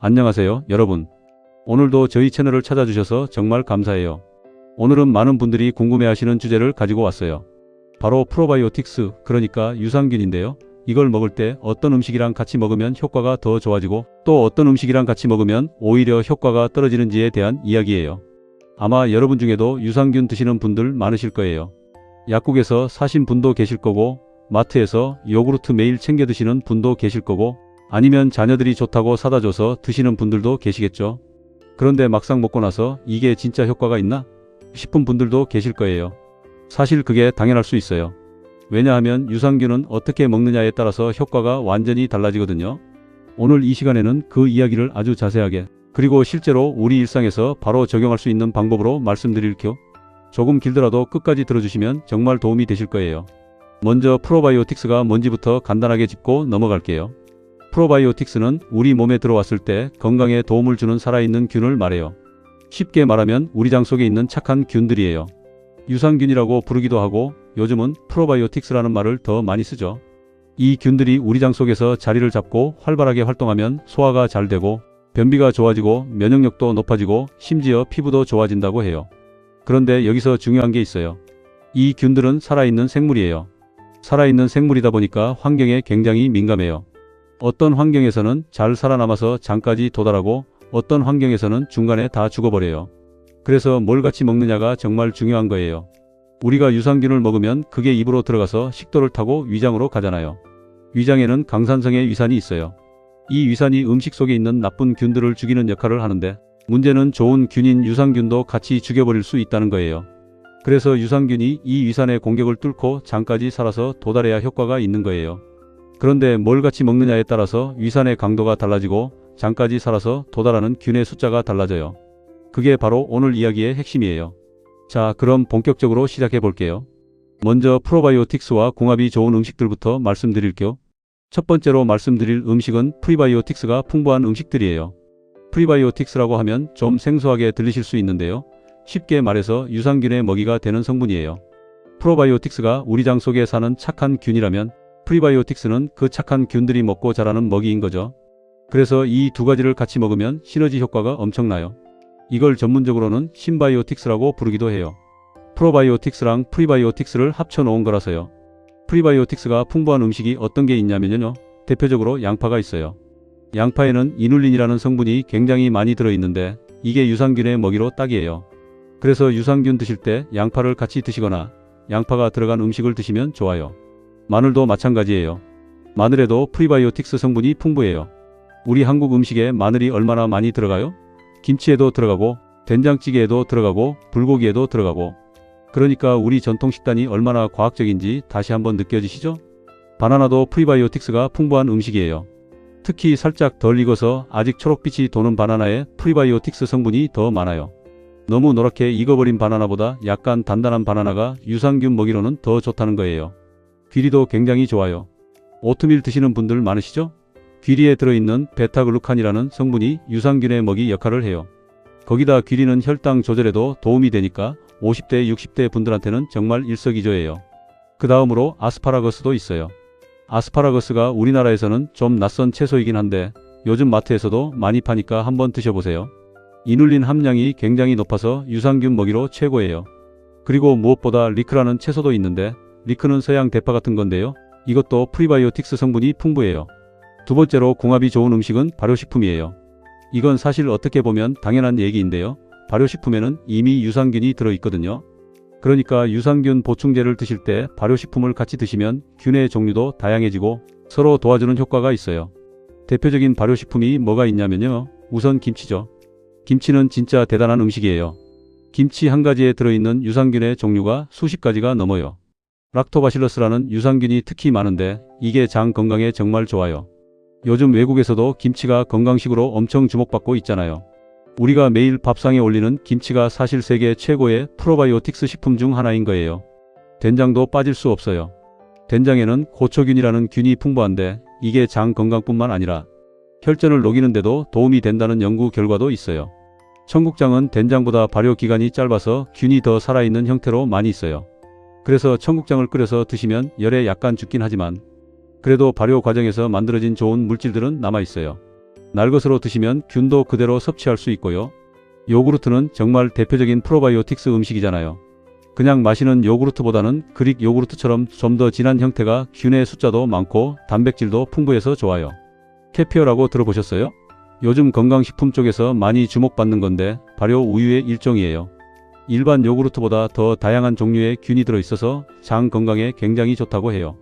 안녕하세요, 여러분. 오늘도 저희 채널을 찾아주셔서 정말 감사해요. 오늘은 많은 분들이 궁금해하시는 주제를 가지고 왔어요. 바로 프로바이오틱스, 그러니까 유산균인데요. 이걸 먹을 때 어떤 음식이랑 같이 먹으면 효과가 더 좋아지고 또 어떤 음식이랑 같이 먹으면 오히려 효과가 떨어지는지에 대한 이야기예요. 아마 여러분 중에도 유산균 드시는 분들 많으실 거예요. 약국에서 사신 분도 계실 거고 마트에서 요구르트 매일 챙겨 드시는 분도 계실 거고 아니면 자녀들이 좋다고 사다 줘서 드시는 분들도 계시겠죠. 그런데 막상 먹고 나서 이게 진짜 효과가 있나 싶은 분들도 계실 거예요. 사실 그게 당연할 수 있어요. 왜냐하면 유산균은 어떻게 먹느냐에 따라서 효과가 완전히 달라지거든요. 오늘 이 시간에는 그 이야기를 아주 자세하게 그리고 실제로 우리 일상에서 바로 적용할 수 있는 방법으로 말씀드릴게요. 조금 길더라도 끝까지 들어주시면 정말 도움이 되실 거예요. 먼저 프로바이오틱스가 뭔지부터 간단하게 짚고 넘어갈게요. 프로바이오틱스는 우리 몸에 들어왔을 때 건강에 도움을 주는 살아있는 균을 말해요. 쉽게 말하면 우리 장 속에 있는 착한 균들이에요. 유산균이라고 부르기도 하고 요즘은 프로바이오틱스라는 말을 더 많이 쓰죠. 이 균들이 우리 장 속에서 자리를 잡고 활발하게 활동하면 소화가 잘 되고 변비가 좋아지고 면역력도 높아지고 심지어 피부도 좋아진다고 해요. 그런데 여기서 중요한 게 있어요. 이 균들은 살아있는 생물이에요. 살아있는 생물이다 보니까 환경에 굉장히 민감해요. 어떤 환경에서는 잘 살아남아서 장까지 도달하고 어떤 환경에서는 중간에 다 죽어버려요. 그래서 뭘 같이 먹느냐가 정말 중요한 거예요. 우리가 유산균을 먹으면 그게 입으로 들어가서 식도를 타고 위장으로 가잖아요. 위장에는 강산성의 위산이 있어요. 이 위산이 음식 속에 있는 나쁜 균들을 죽이는 역할을 하는데 문제는 좋은 균인 유산균도 같이 죽여버릴 수 있다는 거예요. 그래서 유산균이 이 위산의 공격을 뚫고 장까지 살아서 도달해야 효과가 있는 거예요. 그런데 뭘 같이 먹느냐에 따라서 위산의 강도가 달라지고 장까지 살아서 도달하는 균의 숫자가 달라져요. 그게 바로 오늘 이야기의 핵심이에요. 자, 그럼 본격적으로 시작해 볼게요. 먼저 프로바이오틱스와 궁합이 좋은 음식들부터 말씀드릴게요. 첫 번째로 말씀드릴 음식은 프리바이오틱스가 풍부한 음식들이에요. 프리바이오틱스라고 하면 좀 생소하게 들리실 수 있는데요. 쉽게 말해서 유산균의 먹이가 되는 성분이에요. 프로바이오틱스가 우리 장 속에 사는 착한 균이라면 프리바이오틱스는 그 착한 균들이 먹고 자라는 먹이인 거죠. 그래서 이 두 가지를 같이 먹으면 시너지 효과가 엄청나요. 이걸 전문적으로는 신바이오틱스라고 부르기도 해요. 프로바이오틱스랑 프리바이오틱스를 합쳐 놓은 거라서요. 프리바이오틱스가 풍부한 음식이 어떤 게 있냐면요. 대표적으로 양파가 있어요. 양파에는 이눌린이라는 성분이 굉장히 많이 들어있는데 이게 유산균의 먹이로 딱이에요. 그래서 유산균 드실 때 양파를 같이 드시거나 양파가 들어간 음식을 드시면 좋아요. 마늘도 마찬가지예요. 마늘에도 프리바이오틱스 성분이 풍부해요. 우리 한국 음식에 마늘이 얼마나 많이 들어가요? 김치에도 들어가고 된장찌개에도 들어가고 불고기에도 들어가고 그러니까 우리 전통 식단이 얼마나 과학적인지 다시 한번 느껴지시죠? 바나나도 프리바이오틱스가 풍부한 음식이에요. 특히 살짝 덜 익어서 아직 초록빛이 도는 바나나에 프리바이오틱스 성분이 더 많아요. 너무 노랗게 익어버린 바나나보다 약간 단단한 바나나가 유산균 먹이로는 더 좋다는 거예요. 귀리도 굉장히 좋아요. 오트밀 드시는 분들 많으시죠? 귀리에 들어있는 베타글루칸이라는 성분이 유산균의 먹이 역할을 해요. 거기다 귀리는 혈당 조절에도 도움이 되니까 50대, 60대 분들한테는 정말 일석이조예요. 그 다음으로 아스파라거스도 있어요. 아스파라거스가 우리나라에서는 좀 낯선 채소이긴 한데 요즘 마트에서도 많이 파니까 한번 드셔보세요. 이눌린 함량이 굉장히 높아서 유산균 먹이로 최고예요. 그리고 무엇보다 리크라는 채소도 있는데 리크는 서양 대파 같은 건데요. 이것도 프리바이오틱스 성분이 풍부해요. 두 번째로 궁합이 좋은 음식은 발효식품이에요. 이건 사실 어떻게 보면 당연한 얘기인데요. 발효식품에는 이미 유산균이 들어있거든요. 그러니까 유산균 보충제를 드실 때 발효식품을 같이 드시면 균의 종류도 다양해지고 서로 도와주는 효과가 있어요. 대표적인 발효식품이 뭐가 있냐면요. 우선 김치죠. 김치는 진짜 대단한 음식이에요. 김치 한 가지에 들어있는 유산균의 종류가 수십 가지가 넘어요. 락토바실러스라는 유산균이 특히 많은데 이게 장 건강에 정말 좋아요. 요즘 외국에서도 김치가 건강식으로 엄청 주목받고 있잖아요. 우리가 매일 밥상에 올리는 김치가 사실 세계 최고의 프로바이오틱스 식품 중 하나인 거예요. 된장도 빠질 수 없어요. 된장에는 고초균이라는 균이 풍부한데 이게 장 건강뿐만 아니라 혈전을 녹이는데도 도움이 된다는 연구 결과도 있어요. 청국장은 된장보다 발효 기간이 짧아서 균이 더 살아있는 형태로 많이 있어요. 그래서 청국장을 끓여서 드시면 열에 약간 죽긴 하지만 그래도 발효 과정에서 만들어진 좋은 물질들은 남아있어요. 날 것으로 드시면 균도 그대로 섭취할 수 있고요. 요구르트는 정말 대표적인 프로바이오틱스 음식이잖아요. 그냥 마시는 요구르트보다는 그릭 요구르트처럼 좀 더 진한 형태가 균의 숫자도 많고 단백질도 풍부해서 좋아요. 캐피어라고 들어보셨어요? 요즘 건강식품 쪽에서 많이 주목받는 건데 발효 우유의 일종이에요. 일반 요구르트보다 더 다양한 종류의 균이 들어있어서 장 건강에 굉장히 좋다고 해요.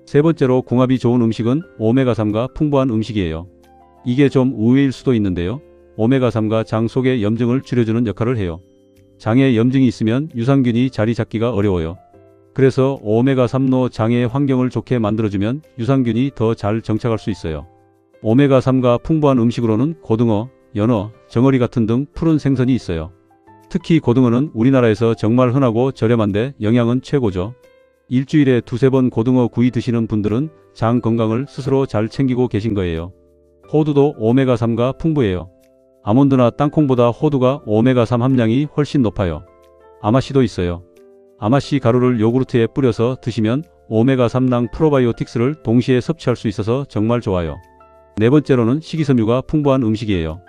세 번째로 궁합이 좋은 음식은 오메가3가 풍부한 음식이에요. 이게 좀 의외일 수도 있는데요. 오메가3가 장 속의 염증을 줄여주는 역할을 해요. 장에 염증이 있으면 유산균이 자리 잡기가 어려워요. 그래서 오메가3로 장의 환경을 좋게 만들어주면 유산균이 더 잘 정착할 수 있어요. 오메가3가 풍부한 음식으로는 고등어, 연어, 정어리 같은 등 푸른 생선이 있어요. 특히 고등어는 우리나라에서 정말 흔하고 저렴한데 영양은 최고죠. 일주일에 두세 번 고등어 구이 드시는 분들은 장 건강을 스스로 잘 챙기고 계신 거예요. 호두도 오메가3가 풍부해요. 아몬드나 땅콩보다 호두가 오메가3 함량이 훨씬 높아요. 아마씨도 있어요. 아마씨 가루를 요구르트에 뿌려서 드시면 오메가3랑 프로바이오틱스를 동시에 섭취할 수 있어서 정말 좋아요. 네 번째로는 식이섬유가 풍부한 음식이에요.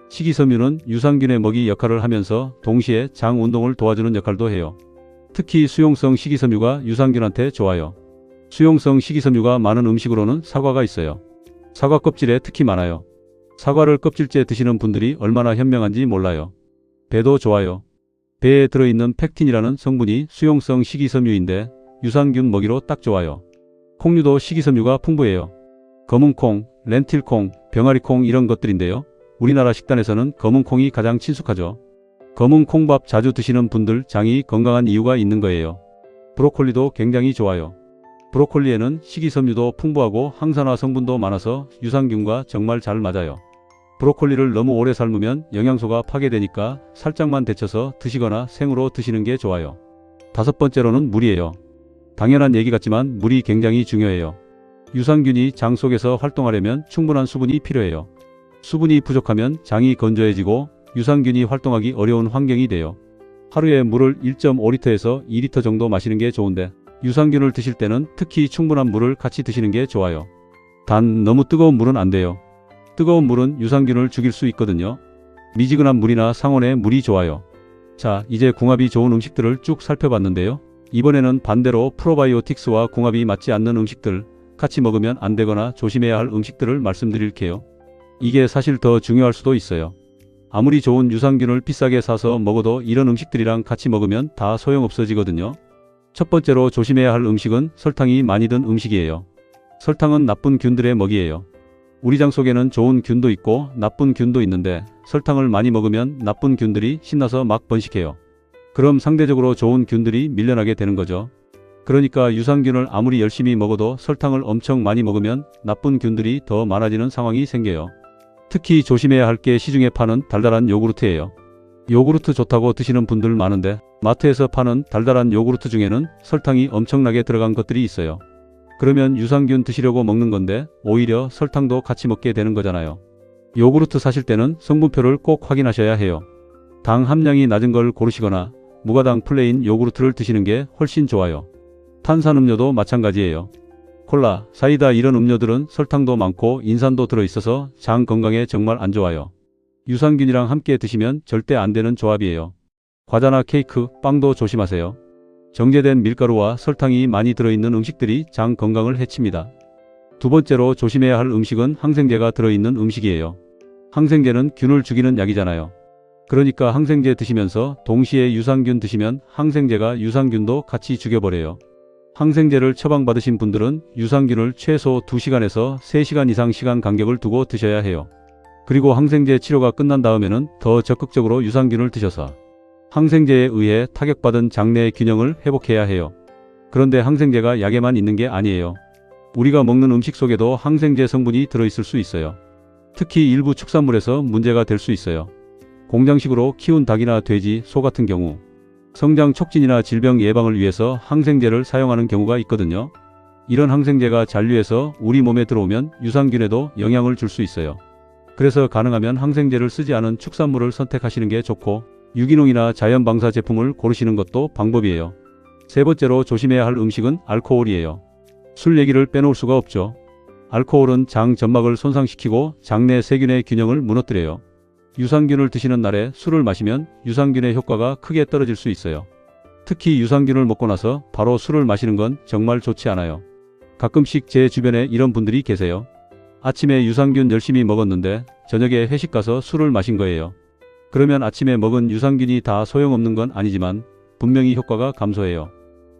식이섬유는 유산균의 먹이 역할을 하면서 동시에 장 운동을 도와주는 역할도 해요. 특히 수용성 식이섬유가 유산균한테 좋아요. 수용성 식이섬유가 많은 음식으로는 사과가 있어요. 사과 껍질에 특히 많아요. 사과를 껍질째 드시는 분들이 얼마나 현명한지 몰라요. 배도 좋아요. 배에 들어있는 팩틴이라는 성분이 수용성 식이섬유인데 유산균 먹이로 딱 좋아요. 콩류도 식이섬유가 풍부해요. 검은콩, 렌틸콩, 병아리콩 이런 것들인데요. 우리나라 식단에서는 검은콩이 가장 친숙하죠. 검은콩밥 자주 드시는 분들 장이 건강한 이유가 있는 거예요. 브로콜리도 굉장히 좋아요. 브로콜리에는 식이섬유도 풍부하고 항산화 성분도 많아서 유산균과 정말 잘 맞아요. 브로콜리를 너무 오래 삶으면 영양소가 파괴되니까 살짝만 데쳐서 드시거나 생으로 드시는 게 좋아요. 다섯 번째로는 물이에요. 당연한 얘기 같지만 물이 굉장히 중요해요. 유산균이 장 속에서 활동하려면 충분한 수분이 필요해요. 수분이 부족하면 장이 건조해지고 유산균이 활동하기 어려운 환경이 돼요. 하루에 물을 1.5리터에서 2리터 정도 마시는 게 좋은데 유산균을 드실 때는 특히 충분한 물을 같이 드시는 게 좋아요. 단 너무 뜨거운 물은 안 돼요. 뜨거운 물은 유산균을 죽일 수 있거든요. 미지근한 물이나 상온의 물이 좋아요. 자, 이제 궁합이 좋은 음식들을 쭉 살펴봤는데요. 이번에는 반대로 프로바이오틱스와 궁합이 맞지 않는 음식들, 같이 먹으면 안 되거나 조심해야 할 음식들을 말씀드릴게요. 이게 사실 더 중요할 수도 있어요. 아무리 좋은 유산균을 비싸게 사서 먹어도 이런 음식들이랑 같이 먹으면 다 소용없어지거든요. 첫 번째로 조심해야 할 음식은 설탕이 많이 든 음식이에요. 설탕은 나쁜 균들의 먹이에요. 우리 장 속에는 좋은 균도 있고 나쁜 균도 있는데 설탕을 많이 먹으면 나쁜 균들이 신나서 막 번식해요. 그럼 상대적으로 좋은 균들이 밀려나게 되는 거죠. 그러니까 유산균을 아무리 열심히 먹어도 설탕을 엄청 많이 먹으면 나쁜 균들이 더 많아지는 상황이 생겨요. 특히 조심해야 할 게 시중에 파는 달달한 요구르트예요. 요구르트 좋다고 드시는 분들 많은데 마트에서 파는 달달한 요구르트 중에는 설탕이 엄청나게 들어간 것들이 있어요. 그러면 유산균 드시려고 먹는 건데 오히려 설탕도 같이 먹게 되는 거잖아요. 요구르트 사실 때는 성분표를 꼭 확인하셔야 해요. 당 함량이 낮은 걸 고르시거나 무가당 플레인 요구르트를 드시는 게 훨씬 좋아요. 탄산음료도 마찬가지예요. 콜라, 사이다 이런 음료들은 설탕도 많고 인산도 들어있어서 장 건강에 정말 안 좋아요. 유산균이랑 함께 드시면 절대 안 되는 조합이에요. 과자나 케이크, 빵도 조심하세요. 정제된 밀가루와 설탕이 많이 들어있는 음식들이 장 건강을 해칩니다. 두 번째로 조심해야 할 음식은 항생제가 들어있는 음식이에요. 항생제는 균을 죽이는 약이잖아요. 그러니까 항생제 드시면서 동시에 유산균 드시면 항생제가 유산균도 같이 죽여버려요. 항생제를 처방받으신 분들은 유산균을 최소 2시간에서 3시간 이상 시간 간격을 두고 드셔야 해요. 그리고 항생제 치료가 끝난 다음에는 더 적극적으로 유산균을 드셔서 항생제에 의해 타격받은 장내의 균형을 회복해야 해요. 그런데 항생제가 약에만 있는 게 아니에요. 우리가 먹는 음식 속에도 항생제 성분이 들어있을 수 있어요. 특히 일부 축산물에서 문제가 될 수 있어요. 공장식으로 키운 닭이나 돼지, 소 같은 경우 성장 촉진이나 질병 예방을 위해서 항생제를 사용하는 경우가 있거든요. 이런 항생제가 잔류해서 우리 몸에 들어오면 유산균에도 영향을 줄 수 있어요. 그래서 가능하면 항생제를 쓰지 않은 축산물을 선택하시는 게 좋고 유기농이나 자연방사 제품을 고르시는 것도 방법이에요. 세 번째로 조심해야 할 음식은 알코올이에요. 술 얘기를 빼놓을 수가 없죠. 알코올은 장 점막을 손상시키고 장내 세균의 균형을 무너뜨려요. 유산균을 드시는 날에 술을 마시면 유산균의 효과가 크게 떨어질 수 있어요. 특히 유산균을 먹고 나서 바로 술을 마시는 건 정말 좋지 않아요. 가끔씩 제 주변에 이런 분들이 계세요. 아침에 유산균 열심히 먹었는데 저녁에 회식 가서 술을 마신 거예요. 그러면 아침에 먹은 유산균이 다 소용없는 건 아니지만 분명히 효과가 감소해요.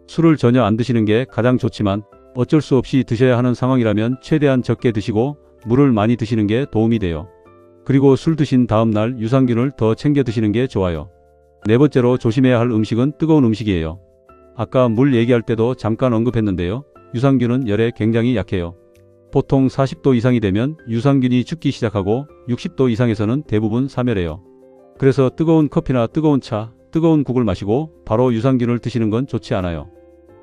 술을 전혀 안 드시는 게 가장 좋지만 어쩔 수 없이 드셔야 하는 상황이라면 최대한 적게 드시고 물을 많이 드시는 게 도움이 돼요. 그리고 술 드신 다음 날 유산균을 더 챙겨 드시는 게 좋아요. 네 번째로 조심해야 할 음식은 뜨거운 음식이에요. 아까 물 얘기할 때도 잠깐 언급했는데요. 유산균은 열에 굉장히 약해요. 보통 40도 이상이 되면 유산균이 죽기 시작하고 60도 이상에서는 대부분 사멸해요. 그래서 뜨거운 커피나 뜨거운 차, 뜨거운 국을 마시고 바로 유산균을 드시는 건 좋지 않아요.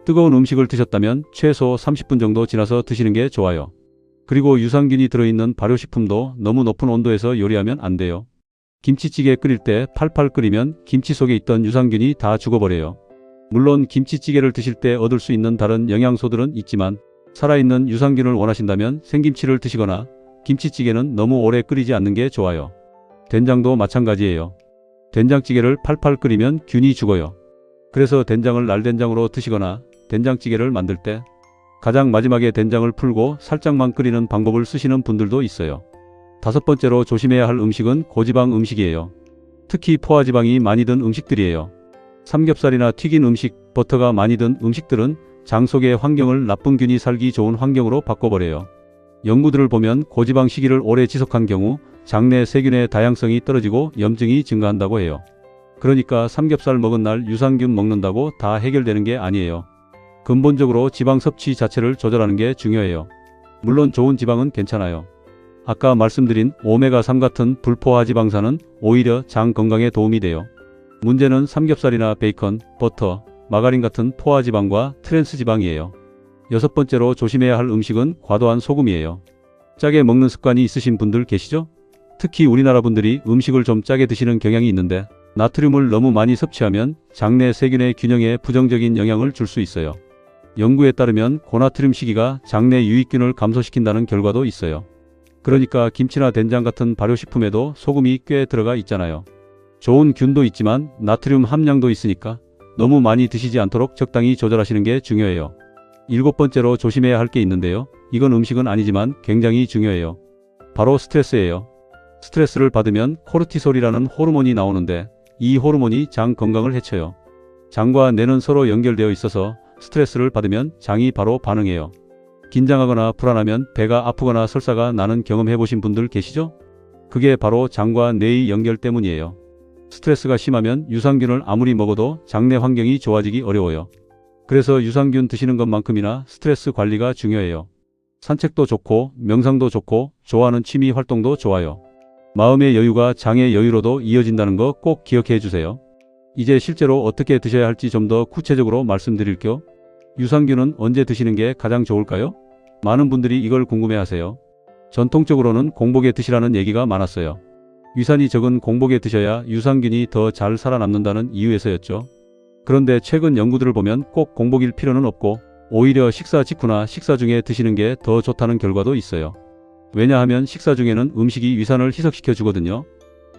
뜨거운 음식을 드셨다면 최소 30분 정도 지나서 드시는 게 좋아요. 그리고 유산균이 들어있는 발효식품도 너무 높은 온도에서 요리하면 안 돼요. 김치찌개 끓일 때 팔팔 끓이면 김치 속에 있던 유산균이 다 죽어버려요. 물론 김치찌개를 드실 때 얻을 수 있는 다른 영양소들은 있지만 살아있는 유산균을 원하신다면 생김치를 드시거나 김치찌개는 너무 오래 끓이지 않는 게 좋아요. 된장도 마찬가지예요. 된장찌개를 팔팔 끓이면 균이 죽어요. 그래서 된장을 날된장으로 드시거나 된장찌개를 만들 때 가장 마지막에 된장을 풀고 살짝만 끓이는 방법을 쓰시는 분들도 있어요. 다섯 번째로 조심해야 할 음식은 고지방 음식이에요. 특히 포화지방이 많이 든 음식들이에요. 삼겹살이나 튀긴 음식, 버터가 많이 든 음식들은 장 속의 환경을 나쁜 균이 살기 좋은 환경으로 바꿔버려요. 연구들을 보면 고지방 식이를 오래 지속한 경우 장내 세균의 다양성이 떨어지고 염증이 증가한다고 해요. 그러니까 삼겹살 먹은 날 유산균 먹는다고 다 해결되는 게 아니에요. 근본적으로 지방 섭취 자체를 조절하는 게 중요해요. 물론 좋은 지방은 괜찮아요. 아까 말씀드린 오메가3 같은 불포화 지방산은 오히려 장 건강에 도움이 돼요. 문제는 삼겹살이나 베이컨, 버터, 마가린 같은 포화 지방과 트랜스 지방이에요. 여섯 번째로 조심해야 할 음식은 과도한 소금이에요. 짜게 먹는 습관이 있으신 분들 계시죠? 특히 우리나라 분들이 음식을 좀 짜게 드시는 경향이 있는데 나트륨을 너무 많이 섭취하면 장내 세균의 균형에 부정적인 영향을 줄 수 있어요. 연구에 따르면 고나트륨 식이가 장내 유익균을 감소시킨다는 결과도 있어요. 그러니까 김치나 된장 같은 발효식품에도 소금이 꽤 들어가 있잖아요. 좋은 균도 있지만 나트륨 함량도 있으니까 너무 많이 드시지 않도록 적당히 조절하시는 게 중요해요. 일곱 번째로 조심해야 할 게 있는데요. 이건 음식은 아니지만 굉장히 중요해요. 바로 스트레스예요. 스트레스를 받으면 코르티솔이라는 호르몬이 나오는데 이 호르몬이 장 건강을 해쳐요. 장과 뇌는 서로 연결되어 있어서 스트레스를 받으면 장이 바로 반응해요. 긴장하거나 불안하면 배가 아프거나 설사가 나는 경험해 보신 분들 계시죠? 그게 바로 장과 뇌의 연결 때문이에요. 스트레스가 심하면 유산균을 아무리 먹어도 장내 환경이 좋아지기 어려워요. 그래서 유산균 드시는 것만큼이나 스트레스 관리가 중요해요. 산책도 좋고 명상도 좋고 좋아하는 취미 활동도 좋아요. 마음의 여유가 장의 여유로도 이어진다는 거 꼭 기억해 주세요. 이제 실제로 어떻게 드셔야 할지 좀 더 구체적으로 말씀드릴게요. 유산균은 언제 드시는 게 가장 좋을까요? 많은 분들이 이걸 궁금해하세요. 전통적으로는 공복에 드시라는 얘기가 많았어요. 위산이 적은 공복에 드셔야 유산균이 더 잘 살아남는다는 이유에서였죠. 그런데 최근 연구들을 보면 꼭 공복일 필요는 없고 오히려 식사 직후나 식사 중에 드시는 게 더 좋다는 결과도 있어요. 왜냐하면 식사 중에는 음식이 위산을 희석시켜 주거든요.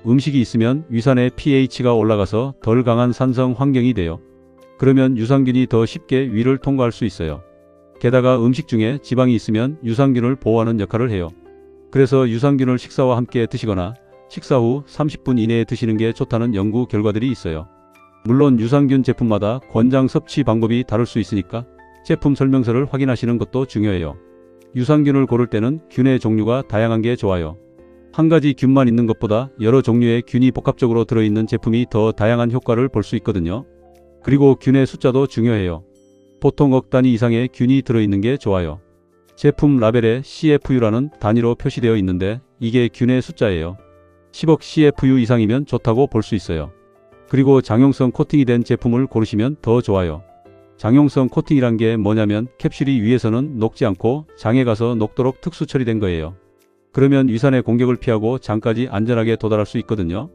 음식이 있으면 위산의 pH가 올라가서 덜 강한 산성 환경이 돼요. 그러면 유산균이 더 쉽게 위를 통과할 수 있어요. 게다가 음식 중에 지방이 있으면 유산균을 보호하는 역할을 해요. 그래서 유산균을 식사와 함께 드시거나 식사 후 30분 이내에 드시는 게 좋다는 연구 결과들이 있어요. 물론 유산균 제품마다 권장 섭취 방법이 다를 수 있으니까 제품 설명서를 확인하시는 것도 중요해요. 유산균을 고를 때는 균의 종류가 다양한 게 좋아요. 한 가지 균만 있는 것보다 여러 종류의 균이 복합적으로 들어있는 제품이 더 다양한 효과를 볼 수 있거든요. 그리고 균의 숫자도 중요해요. 보통 억 단위 이상의 균이 들어있는 게 좋아요. 제품 라벨에 CFU라는 단위로 표시되어 있는데 이게 균의 숫자예요. 10억 CFU 이상이면 좋다고 볼 수 있어요. 그리고 장용성 코팅이 된 제품을 고르시면 더 좋아요. 장용성 코팅이란 게 뭐냐면 캡슐이 위에서는 녹지 않고 장에 가서 녹도록 특수 처리된 거예요. 그러면 위산의 공격을 피하고 장까지 안전하게 도달할 수 있거든요.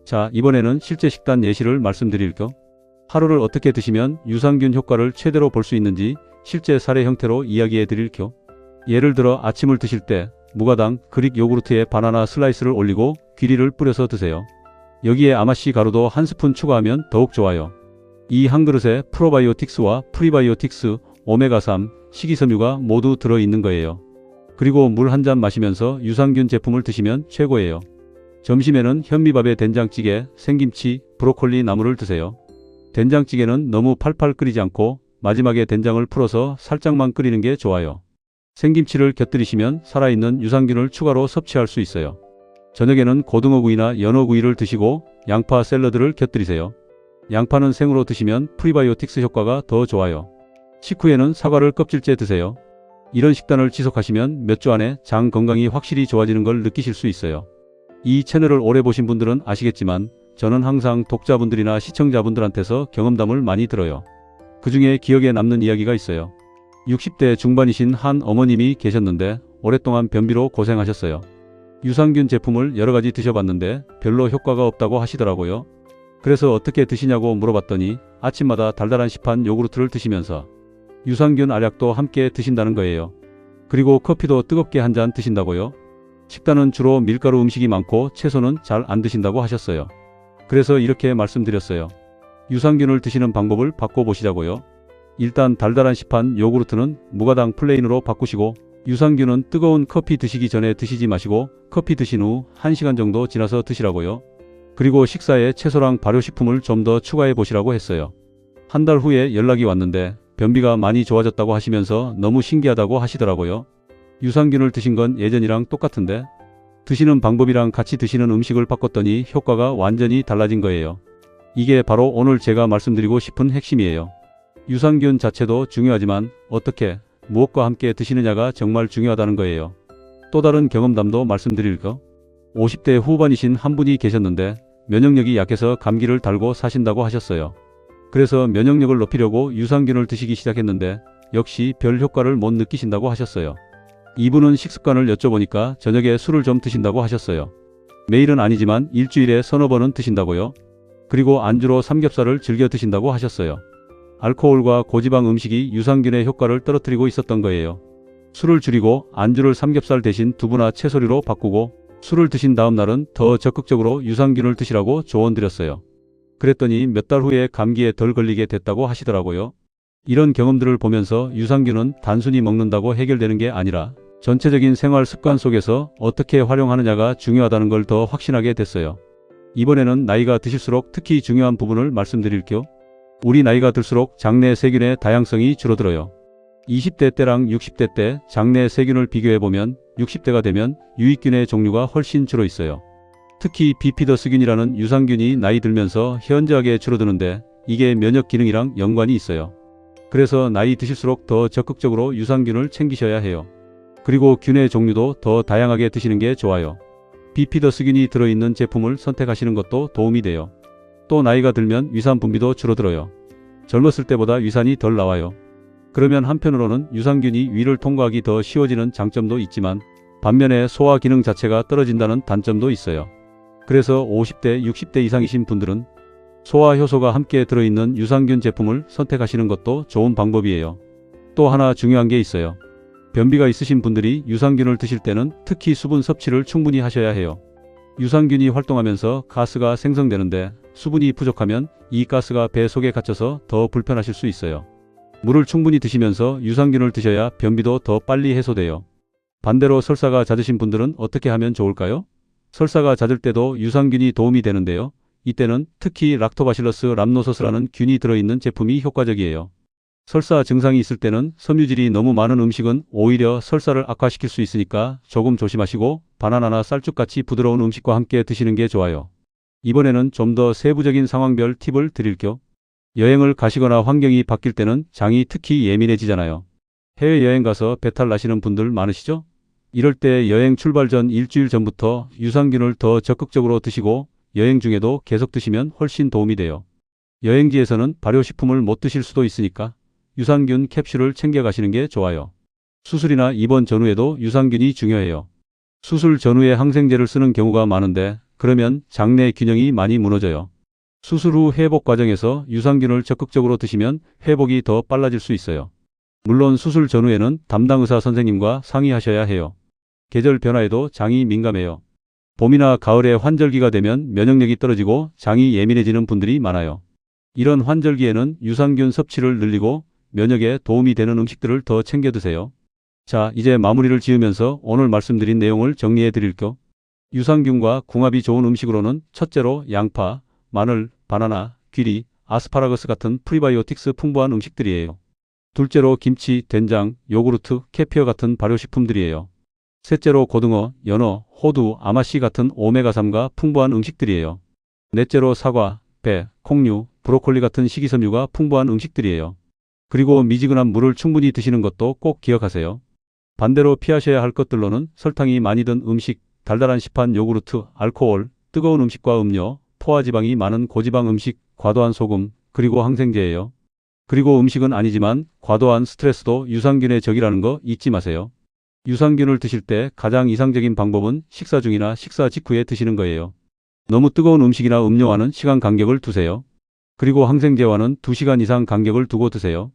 자, 이번에는 실제 식단 예시를 말씀드릴게요. 하루를 어떻게 드시면 유산균 효과를 최대로 볼 수 있는지 실제 사례 형태로 이야기해 드릴게요. 예를 들어 아침을 드실 때 무가당 그릭 요구르트에 바나나 슬라이스를 올리고 귀리를 뿌려서 드세요. 여기에 아마씨 가루도 한 스푼 추가하면 더욱 좋아요. 이 한 그릇에 프로바이오틱스와 프리바이오틱스, 오메가3, 식이섬유가 모두 들어있는 거예요. 그리고 물 한 잔 마시면서 유산균 제품을 드시면 최고예요. 점심에는 현미밥에 된장찌개, 생김치, 브로콜리 나물을 드세요. 된장찌개는 너무 팔팔 끓이지 않고 마지막에 된장을 풀어서 살짝만 끓이는 게 좋아요. 생김치를 곁들이시면 살아있는 유산균을 추가로 섭취할 수 있어요. 저녁에는 고등어구이나 연어구이를 드시고 양파 샐러드를 곁들이세요. 양파는 생으로 드시면 프리바이오틱스 효과가 더 좋아요. 식후에는 사과를 껍질째 드세요. 이런 식단을 지속하시면 몇 주 안에 장 건강이 확실히 좋아지는 걸 느끼실 수 있어요. 이 채널을 오래 보신 분들은 아시겠지만 저는 항상 독자분들이나 시청자분들한테서 경험담을 많이 들어요. 그 중에 기억에 남는 이야기가 있어요. 60대 중반이신 한 어머님이 계셨는데 오랫동안 변비로 고생하셨어요. 유산균 제품을 여러 가지 드셔봤는데 별로 효과가 없다고 하시더라고요. 그래서 어떻게 드시냐고 물어봤더니 아침마다 달달한 시판 요구르트를 드시면서 유산균 알약도 함께 드신다는 거예요. 그리고 커피도 뜨겁게 한 잔 드신다고요. 식단은 주로 밀가루 음식이 많고 채소는 잘 안 드신다고 하셨어요. 그래서 이렇게 말씀드렸어요. 유산균을 드시는 방법을 바꿔보시자고요. 일단 달달한 시판 요구르트는 무가당 플레인으로 바꾸시고 유산균은 뜨거운 커피 드시기 전에 드시지 마시고 커피 드신 후 1시간 정도 지나서 드시라고요. 그리고 식사에 채소랑 발효식품을 좀 더 추가해 보시라고 했어요. 한 달 후에 연락이 왔는데 변비가 많이 좋아졌다고 하시면서 너무 신기하다고 하시더라고요. 유산균을 드신 건 예전이랑 똑같은데 드시는 방법이랑 같이 드시는 음식을 바꿨더니 효과가 완전히 달라진 거예요. 이게 바로 오늘 제가 말씀드리고 싶은 핵심이에요. 유산균 자체도 중요하지만 어떻게, 무엇과 함께 드시느냐가 정말 중요하다는 거예요. 또 다른 경험담도 말씀드릴까? 50대 후반이신 한 분이 계셨는데 면역력이 약해서 감기를 달고 사신다고 하셨어요. 그래서 면역력을 높이려고 유산균을 드시기 시작했는데 역시 별 효과를 못 느끼신다고 하셨어요. 이분은 식습관을 여쭤보니까 저녁에 술을 좀 드신다고 하셨어요. 매일은 아니지만 일주일에 서너 번은 드신다고요. 그리고 안주로 삼겹살을 즐겨 드신다고 하셨어요. 알코올과 고지방 음식이 유산균의 효과를 떨어뜨리고 있었던 거예요. 술을 줄이고 안주를 삼겹살 대신 두부나 채소류로 바꾸고 술을 드신 다음 날은 더 적극적으로 유산균을 드시라고 조언드렸어요. 그랬더니 몇 달 후에 감기에 덜 걸리게 됐다고 하시더라고요. 이런 경험들을 보면서 유산균은 단순히 먹는다고 해결되는 게 아니라 전체적인 생활 습관 속에서 어떻게 활용하느냐가 중요하다는 걸 더 확신하게 됐어요. 이번에는 나이가 드실수록 특히 중요한 부분을 말씀드릴게요. 우리 나이가 들수록 장내 세균의 다양성이 줄어들어요. 20대 때랑 60대 때 장내 세균을 비교해보면 60대가 되면 유익균의 종류가 훨씬 줄어 있어요. 특히 비피더스균이라는 유산균이 나이 들면서 현저하게 줄어드는데 이게 면역 기능이랑 연관이 있어요. 그래서 나이 드실수록 더 적극적으로 유산균을 챙기셔야 해요. 그리고 균의 종류도 더 다양하게 드시는 게 좋아요. 비피더스균이 들어있는 제품을 선택하시는 것도 도움이 돼요. 또 나이가 들면 위산 분비도 줄어들어요. 젊었을 때보다 위산이 덜 나와요. 그러면 한편으로는 유산균이 위를 통과하기 더 쉬워지는 장점도 있지만 반면에 소화 기능 자체가 떨어진다는 단점도 있어요. 그래서 50대, 60대 이상이신 분들은 소화 효소가 함께 들어있는 유산균 제품을 선택하시는 것도 좋은 방법이에요. 또 하나 중요한 게 있어요. 변비가 있으신 분들이 유산균을 드실 때는 특히 수분 섭취를 충분히 하셔야 해요. 유산균이 활동하면서 가스가 생성되는데 수분이 부족하면 이 가스가 배 속에 갇혀서 더 불편하실 수 있어요. 물을 충분히 드시면서 유산균을 드셔야 변비도 더 빨리 해소돼요. 반대로 설사가 잦으신 분들은 어떻게 하면 좋을까요? 설사가 잦을 때도 유산균이 도움이 되는데요. 이때는 특히 락토바실러스 람노소스라는 균이 들어있는 제품이 효과적이에요. 설사 증상이 있을 때는 섬유질이 너무 많은 음식은 오히려 설사를 악화시킬 수 있으니까 조금 조심하시고 바나나나 쌀죽같이 부드러운 음식과 함께 드시는 게 좋아요. 이번에는 좀 더 세부적인 상황별 팁을 드릴게요. 여행을 가시거나 환경이 바뀔 때는 장이 특히 예민해지잖아요. 해외여행 가서 배탈 나시는 분들 많으시죠? 이럴 때 여행 출발 전 일주일 전부터 유산균을 더 적극적으로 드시고 여행 중에도 계속 드시면 훨씬 도움이 돼요. 여행지에서는 발효식품을 못 드실 수도 있으니까 유산균 캡슐을 챙겨 가시는 게 좋아요. 수술이나 입원 전후에도 유산균이 중요해요. 수술 전후에 항생제를 쓰는 경우가 많은데 그러면 장내 균형이 많이 무너져요. 수술 후 회복 과정에서 유산균을 적극적으로 드시면 회복이 더 빨라질 수 있어요. 물론 수술 전후에는 담당 의사 선생님과 상의하셔야 해요. 계절 변화에도 장이 민감해요. 봄이나 가을에 환절기가 되면 면역력이 떨어지고 장이 예민해지는 분들이 많아요. 이런 환절기에는 유산균 섭취를 늘리고 면역에 도움이 되는 음식들을 더 챙겨 드세요. 자, 이제 마무리를 지으면서 오늘 말씀드린 내용을 정리해 드릴게요. 유산균과 궁합이 좋은 음식으로는 첫째로 양파, 마늘, 바나나, 귀리, 아스파라거스 같은 프리바이오틱스 풍부한 음식들이에요. 둘째로 김치, 된장, 요구르트, 캐피어 같은 발효식품들이에요. 셋째로 고등어, 연어, 호두, 아마씨 같은 오메가3가 풍부한 음식들이에요. 넷째로 사과, 배, 콩류, 브로콜리 같은 식이섬유가 풍부한 음식들이에요. 그리고 미지근한 물을 충분히 드시는 것도 꼭 기억하세요. 반대로 피하셔야 할 것들로는 설탕이 많이 든 음식, 달달한 시판 요구르트, 알코올, 뜨거운 음식과 음료, 포화지방이 많은 고지방 음식, 과도한 소금, 그리고 항생제예요. 그리고 음식은 아니지만 과도한 스트레스도 유산균의 적이라는 거 잊지 마세요. 유산균을 드실 때 가장 이상적인 방법은 식사 중이나 식사 직후에 드시는 거예요. 너무 뜨거운 음식이나 음료와는 시간 간격을 두세요. 그리고 항생제와는 2시간 이상 간격을 두고 드세요.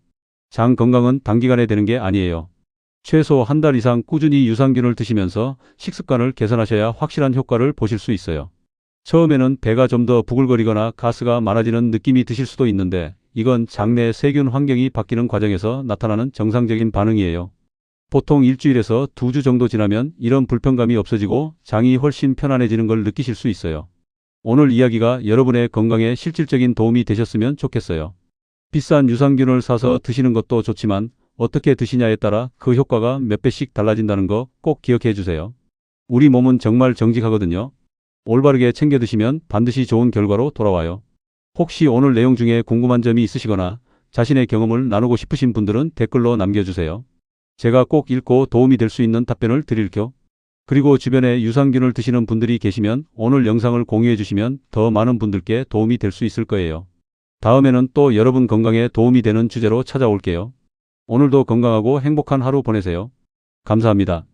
장 건강은 단기간에 되는 게 아니에요. 최소 한 달 이상 꾸준히 유산균을 드시면서 식습관을 개선하셔야 확실한 효과를 보실 수 있어요. 처음에는 배가 좀 더 부글거리거나 가스가 많아지는 느낌이 드실 수도 있는데 이건 장내 세균 환경이 바뀌는 과정에서 나타나는 정상적인 반응이에요. 보통 일주일에서 2주 정도 지나면 이런 불편감이 없어지고 장이 훨씬 편안해지는 걸 느끼실 수 있어요. 오늘 이야기가 여러분의 건강에 실질적인 도움이 되셨으면 좋겠어요. 비싼 유산균을 사서 드시는 것도 좋지만 어떻게 드시냐에 따라 그 효과가 몇 배씩 달라진다는 거 꼭 기억해 주세요. 우리 몸은 정말 정직하거든요. 올바르게 챙겨 드시면 반드시 좋은 결과로 돌아와요. 혹시 오늘 내용 중에 궁금한 점이 있으시거나 자신의 경험을 나누고 싶으신 분들은 댓글로 남겨주세요. 제가 꼭 읽고 도움이 될 수 있는 답변을 드릴게요. 그리고 주변에 유산균을 드시는 분들이 계시면 오늘 영상을 공유해 주시면 더 많은 분들께 도움이 될 수 있을 거예요. 다음에는 또 여러분 건강에 도움이 되는 주제로 찾아올게요. 오늘도 건강하고 행복한 하루 보내세요. 감사합니다.